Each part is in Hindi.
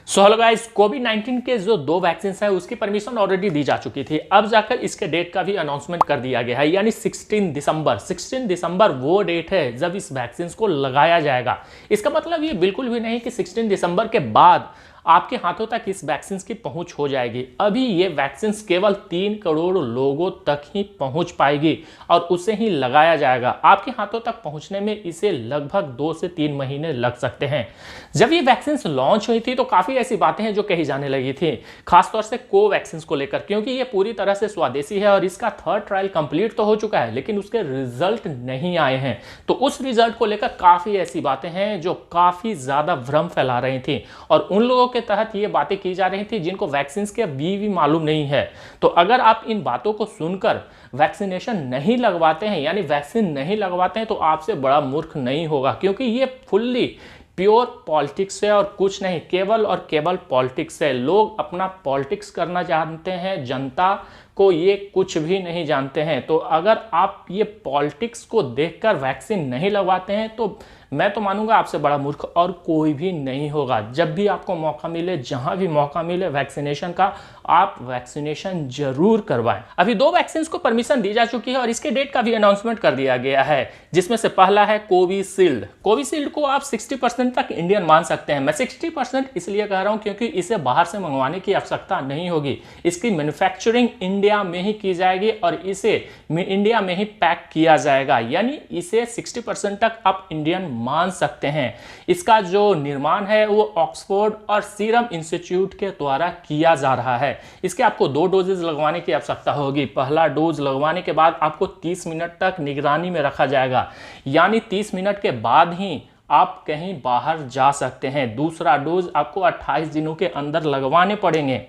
सो हेलो गाइस, कोविड-19 के जो 2 वैक्सीन हैं उसकी परमिशन ऑलरेडी दी जा चुकी थी। अब जाकर इसके डेट का भी अनाउंसमेंट कर दिया गया है, यानी 16 दिसंबर वो डेट है जब इस वैक्सीन को लगाया जाएगा। इसका मतलब ये बिल्कुल भी नहीं कि 16 दिसंबर के बाद आपके हाथों तक इस वैक्सीन की पहुंच हो जाएगी। अभी ये वैक्सीन केवल 3 करोड़ लोगों तक ही पहुंच पाएगी और उसे ही लगाया जाएगा। आपके हाथों तक पहुंचने में इसे लगभग 2 से 3 महीने लग सकते हैं। जब ये वैक्सीन लॉन्च हुई थी तो काफ़ी ऐसी बातें हैं जो कही जाने लगी थी, खासतौर से कोवैक्सीन को लेकर, क्योंकि ये पूरी तरह से स्वदेशी है और इसका 3rd ट्रायल कंप्लीट तो हो चुका है लेकिन उसके रिजल्ट नहीं आए हैं। तो उस रिजल्ट को लेकर काफ़ी ऐसी बातें हैं जो काफ़ी ज़्यादा भ्रम फैला रही थी और उन लोगों के तहत ये बातें की जा रही थी जिनको वैक्सीन के अभी भी मालूम नहीं है। तो अगर आप इन बातों को सुनकर वैक्सीनेशन नहीं लगवाते हैं, यानी वैक्सीन नहीं लगवाते हैं, तो आपसे बड़ा मूर्ख नहीं होगा, क्योंकि ये फुल्ली प्योर पॉलिटिक्स है और कुछ नहीं, केवल और केवल पॉलिटिक्स है। लोग अपना पॉलिटिक्स करना जानते हैं, जनता को ये कुछ भी नहीं जानते हैं। तो अगर आप ये पॉलिटिक्स को देखकर वैक्सीन नहीं लगवाते हैं तो मैं तो मानूंगा आपसे बड़ा मूर्ख और कोई भी नहीं होगा। जब भी आपको मौका मिले, जहां भी मौका मिले वैक्सीनेशन का, आप वैक्सीनेशन जरूर करवाएं। अभी 2 वैक्सीन को परमिशन दी जा चुकी है और इसके डेट का भी अनाउंसमेंट कर दिया गया है, जिसमें से पहला है कोविशील्ड। कोविशील्ड को आप 60% तक इंडियन मान सकते हैं। मैं 60% इसलिए कह रहा हूं क्योंकि इसे बाहर से मंगवाने की आवश्यकता नहीं होगी। इसकी मैन्युफैक्चरिंग इंडिया में ही की जाएगी और इसे इंडिया में ही पैक किया जाएगा, यानी इसे 60% तक आप इंडियन मान सकते हैं। इसका जो निर्माण है वो ऑक्सफोर्ड और सीरम इंस्टीट्यूट के द्वारा किया जा रहा है। इसके आपको 2 डोजेज लगवाने की आवश्यकता होगी। पहला डोज लगवाने के बाद आपको 30 मिनट तक निगरानी में रखा जाएगा, यानी 30 मिनट के बाद ही आप कहीं बाहर जा सकते हैं। दूसरा डोज आपको 28 दिनों के अंदर लगवाने पड़ेंगे।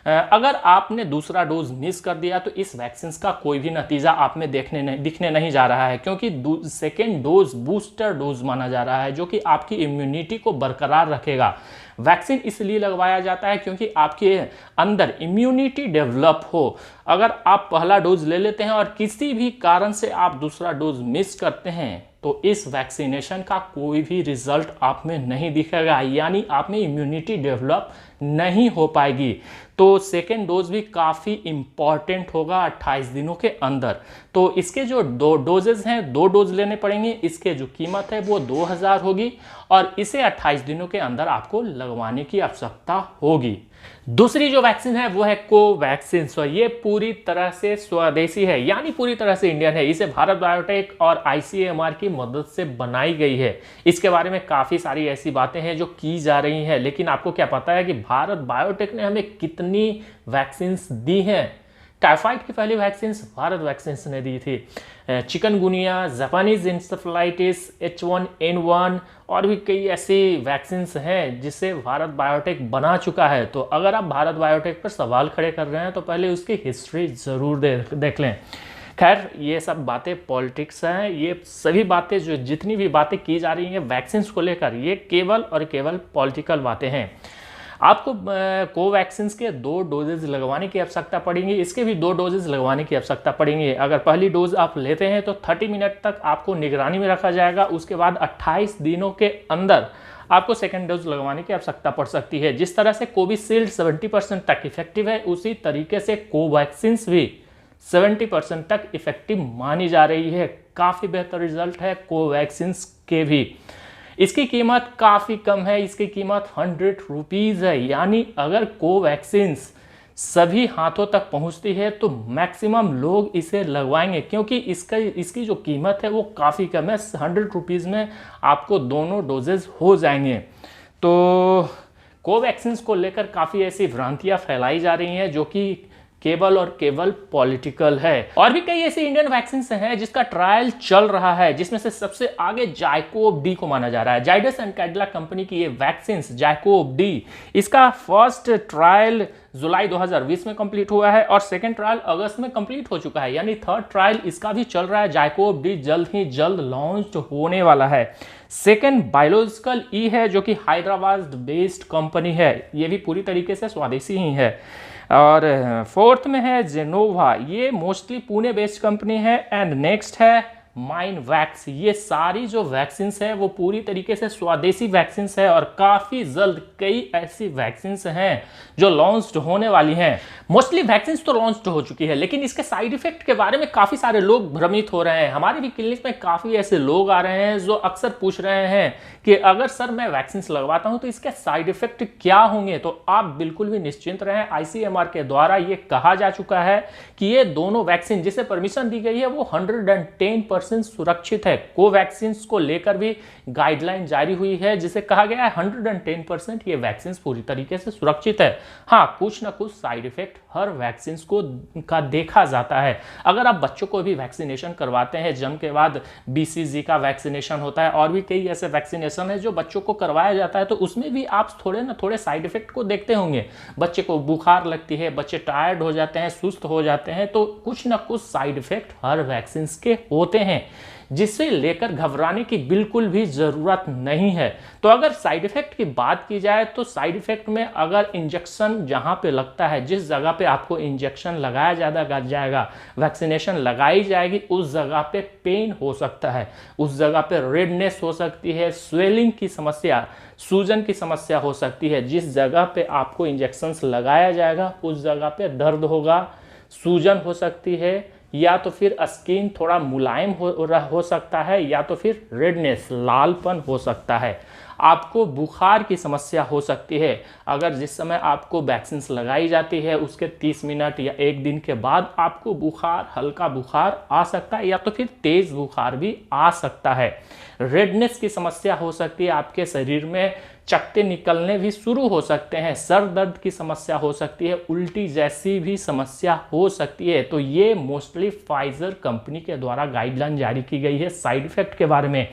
अगर आपने दूसरा डोज मिस कर दिया तो इस वैक्सीन का कोई भी नतीजा आप में दिखने नहीं जा रहा है, क्योंकि सेकेंड डोज बूस्टर डोज माना जा रहा है, जो कि आपकी इम्यूनिटी को बरकरार रखेगा। वैक्सीन इसलिए लगवाया जाता है क्योंकि आपके अंदर इम्यूनिटी डेवलप हो। अगर आप पहला डोज ले लेते हैं और किसी भी कारण से आप दूसरा डोज मिस करते हैं तो इस वैक्सीनेशन का कोई भी रिजल्ट आप में नहीं दिखेगा, यानी आप में इम्यूनिटी डेवलप नहीं हो पाएगी। तो सेकेंड डोज भी काफ़ी इंपॉर्टेंट होगा 28 दिनों के अंदर। तो इसके जो 2 डोजेज हैं, 2 डोज लेने पड़ेंगे। इसके जो कीमत है वो 2000 होगी और इसे 28 दिनों के अंदर आपको लगवाने की आवश्यकता होगी। दूसरी जो वैक्सीन है वो है कोवैक्सीन। ये पूरी तरह से स्वदेशी है, यानी पूरी तरह से इंडियन है। इसे भारत बायोटेक और आईसीएमआर की मदद से बनाई गई है। इसके बारे में काफ़ी सारी ऐसी बातें हैं जो की जा रही हैं, लेकिन आपको क्या पता है कि भारत बायोटेक ने हमें कितनी वैक्सीन दी हैं? टाइफाइड की पहली वैक्सीन भारत वैक्सीन ने दी थी। चिकनगुनिया, जापानीज इंसेफेलाइटिस, H1N1 और भी कई ऐसी वैक्सीन हैं जिसे भारत बायोटेक बना चुका है। तो अगर आप भारत बायोटेक पर सवाल खड़े कर रहे हैं तो पहले उसकी हिस्ट्री ज़रूर देख लें। खैर, ये सब बातें पॉलिटिक्स हैं। ये सभी बातें जो जितनी भी बातें की जा रही हैं वैक्सीन को लेकर, ये केवल और केवल पॉलिटिकल बातें हैं। आपको कोवैक्सीन के 2 डोजेज लगवाने की आवश्यकता पड़ेंगी। इसके भी 2 डोजेज लगवाने की आवश्यकता पड़ेंगी। अगर पहली डोज आप लेते हैं तो 30 मिनट तक आपको निगरानी में रखा जाएगा। उसके बाद 28 दिनों के अंदर आपको सेकेंड डोज लगवाने की आवश्यकता पड़ सकती है। जिस तरह से कोविशील्ड 70% तक इफेक्टिव है, उसी तरीके से कोवैक्सीन भी 70% तक इफेक्टिव मानी जा रही है। काफ़ी बेहतर रिजल्ट है कोवैक्सीन के भी। इसकी कीमत काफ़ी कम है, इसकी कीमत 100 रुपीज़ है। यानी अगर कोवैक्सीन सभी हाथों तक पहुंचती है तो मैक्सिमम लोग इसे लगवाएंगे, क्योंकि इसकी जो कीमत है वो काफ़ी कम है। 100 रुपीज़ में आपको दोनों डोजेज हो जाएंगे। तो कोवैक्सीन को लेकर काफ़ी ऐसी भ्रांतियाँ फैलाई जा रही हैं जो कि केवल और केवल पॉलिटिकल है। और भी कई ऐसी इंडियन वैक्सीन हैं जिसका ट्रायल चल रहा है, जिसमें से सबसे आगे जाइकोव डी को माना जा रहा है। जाइडस एंड कैडिला कंपनी की ये वैक्सीन जाइकोव डी, इसका फर्स्ट ट्रायल जुलाई 2020 में कंप्लीट हुआ है और सेकंड ट्रायल अगस्त में कंप्लीट हो चुका है, यानी 3rd ट्रायल इसका भी चल रहा है। जाइकोव डी जल्द ही जल्द लॉन्च होने वाला है। सेकंड बायोलॉजिकल ई है जो कि हैदराबाद बेस्ड कंपनी है, ये भी पूरी तरीके से स्वदेशी ही है। और 4th में है जेनोवा, ये मोस्टली पुणे बेस्ड कंपनी है। एंड नेक्स्ट है माइनवैक्स, ये सारी जो वैक्सीन है वो पूरी तरीके से स्वदेशी वैक्सीन है और काफ़ी जल्द कई ऐसी वैक्सीन हैं जो लॉन्च होने वाली हैं। मोस्टली वैक्सीन तो लॉन्च हो चुकी है, लेकिन इसके साइड इफेक्ट के बारे में काफ़ी सारे लोग भ्रमित हो रहे हैं। हमारे भी क्लिनिक में काफ़ी ऐसे लोग आ रहे हैं जो अक्सर पूछ रहे हैं कि अगर सर मैं वैक्सीन लगवाता हूं तो इसके साइड इफेक्ट क्या होंगे। तो आप बिल्कुल भी निश्चिंत रहें, ICMR के द्वारा ये कहा जा चुका है कि ये दोनों वैक्सीन जिसे परमिशन दी गई है वो 110% सुरक्षित है। कोवैक्सीन को लेकर भी गाइडलाइन जारी हुई है जिसे कहा गया है 110% ये वैक्सीन पूरी तरीके से सुरक्षित है। हाँ, कुछ ना कुछ साइड इफेक्ट हर वैक्सीन को का देखा जाता है। अगर आप बच्चों को भी वैक्सीनेशन करवाते हैं, जन्म के बाद BCG का वैक्सीनेशन होता है और भी कई ऐसे वैक्सीनेशन है जो बच्चों को करवाया जाता है, तो उसमें भी आप थोड़े ना थोड़े साइड इफेक्ट को देखते होंगे। बच्चे को बुखार लगती है, बच्चे टायर्ड हो जाते हैं, सुस्त हो जाते हैं, तो कुछ ना कुछ साइड इफेक्ट हर वैक्सीन के होते हैं जिसे लेकर घबराने की बिल्कुल भी ज़रूरत नहीं है। तो अगर साइड इफेक्ट की बात की जाए तो साइड इफेक्ट में अगर इंजेक्शन जहां पे लगता है, जिस जगह पे आपको इंजेक्शन लगाया जाएगा, वैक्सीनेशन लगाई जाएगी, उस जगह पे पेन हो सकता है, उस जगह पे रेडनेस हो सकती है, स्वेलिंग की समस्या, सूजन की समस्या हो सकती है। जिस जगह पे आपको इंजेक्शन लगाया जाएगा उस जगह पे दर्द होगा, सूजन हो सकती है, या तो फिर स्किन थोड़ा मुलायम हो सकता है, या तो फिर रेडनेस, लालपन हो सकता है। आपको बुखार की समस्या हो सकती है। अगर जिस समय आपको वैक्सीन लगाई जाती है उसके 30 मिनट या 1 दिन के बाद आपको बुखार, हल्का बुखार आ सकता है, या तो फिर तेज बुखार भी आ सकता है। रेडनेस की समस्या हो सकती है, आपके शरीर में चकत्ते निकलने भी शुरू हो सकते हैं, सर दर्द की समस्या हो सकती है, उल्टी जैसी भी समस्या हो सकती है। तो ये मोस्टली फाइजर कंपनी के द्वारा गाइडलाइन जारी की गई है साइड इफेक्ट के बारे में।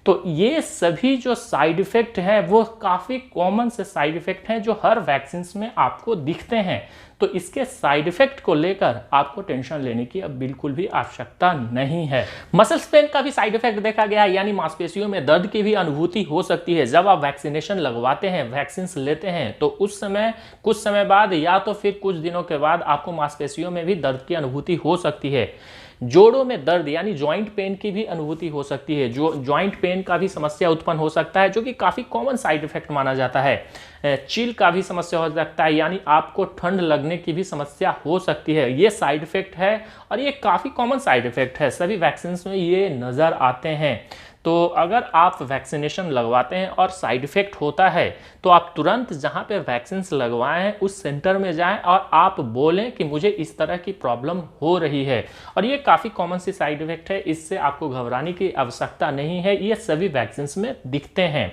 तो ये सभी जो साइड इफेक्ट हैं वो काफ़ी कॉमन से साइड इफेक्ट हैं जो हर वैक्सीन में आपको दिखते हैं। तो इसके साइड इफेक्ट को लेकर आपको टेंशन लेने की अब बिल्कुल भी आवश्यकता नहीं है। मसल्स पेन का भी साइड इफेक्ट देखा गया है, यानी मांसपेशियों में दर्द की भी अनुभूति हो सकती है। जब आप वैक्सीनेशन लगवाते हैं, वैक्सीन लेते हैं, तो उस समय कुछ समय बाद या तो फिर कुछ दिनों के बाद आपको मांसपेशियों में भी दर्द की अनुभूति हो सकती है। जोड़ों में दर्द यानी जॉइंट पेन की भी अनुभूति हो सकती है, जो जॉइंट पेन का भी समस्या उत्पन्न हो सकता है, जो कि काफ़ी कॉमन साइड इफेक्ट माना जाता है। चिल का भी समस्या हो सकता है, यानी आपको ठंड लगने की भी समस्या हो सकती है। ये साइड इफेक्ट है और ये काफ़ी कॉमन साइड इफेक्ट है, सभी वैक्सीन में ये नज़र आते हैं। तो अगर आप वैक्सीनेशन लगवाते हैं और साइड इफेक्ट होता है तो आप तुरंत जहां पे वैक्सीन लगवाए हैं उस सेंटर में जाएं और आप बोलें कि मुझे इस तरह की प्रॉब्लम हो रही है। और ये काफ़ी कॉमन सी साइड इफेक्ट है, इससे आपको घबराने की आवश्यकता नहीं है, ये सभी वैक्सीन में दिखते हैं।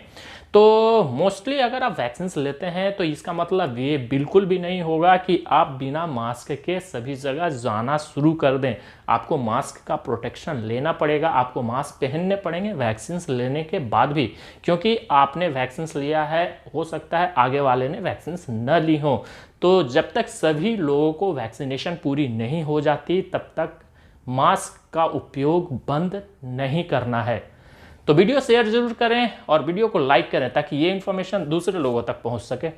तो मोस्टली अगर आप वैक्सीन लेते हैं तो इसका मतलब ये बिल्कुल भी नहीं होगा कि आप बिना मास्क के सभी जगह जाना शुरू कर दें। आपको मास्क का प्रोटेक्शन लेना पड़ेगा, आपको मास्क पहनने पड़ेंगे वैक्सीन लेने के बाद भी, क्योंकि आपने वैक्सीन लिया है, हो सकता है आगे वाले ने वैक्सीन न ली हो। तो जब तक सभी लोगों को वैक्सीनेशन पूरी नहीं हो जाती तब तक मास्क का उपयोग बंद नहीं करना है। तो वीडियो शेयर जरूर करें और वीडियो को लाइक करें ताकि ये इन्फॉर्मेशन दूसरे लोगों तक पहुंच सके।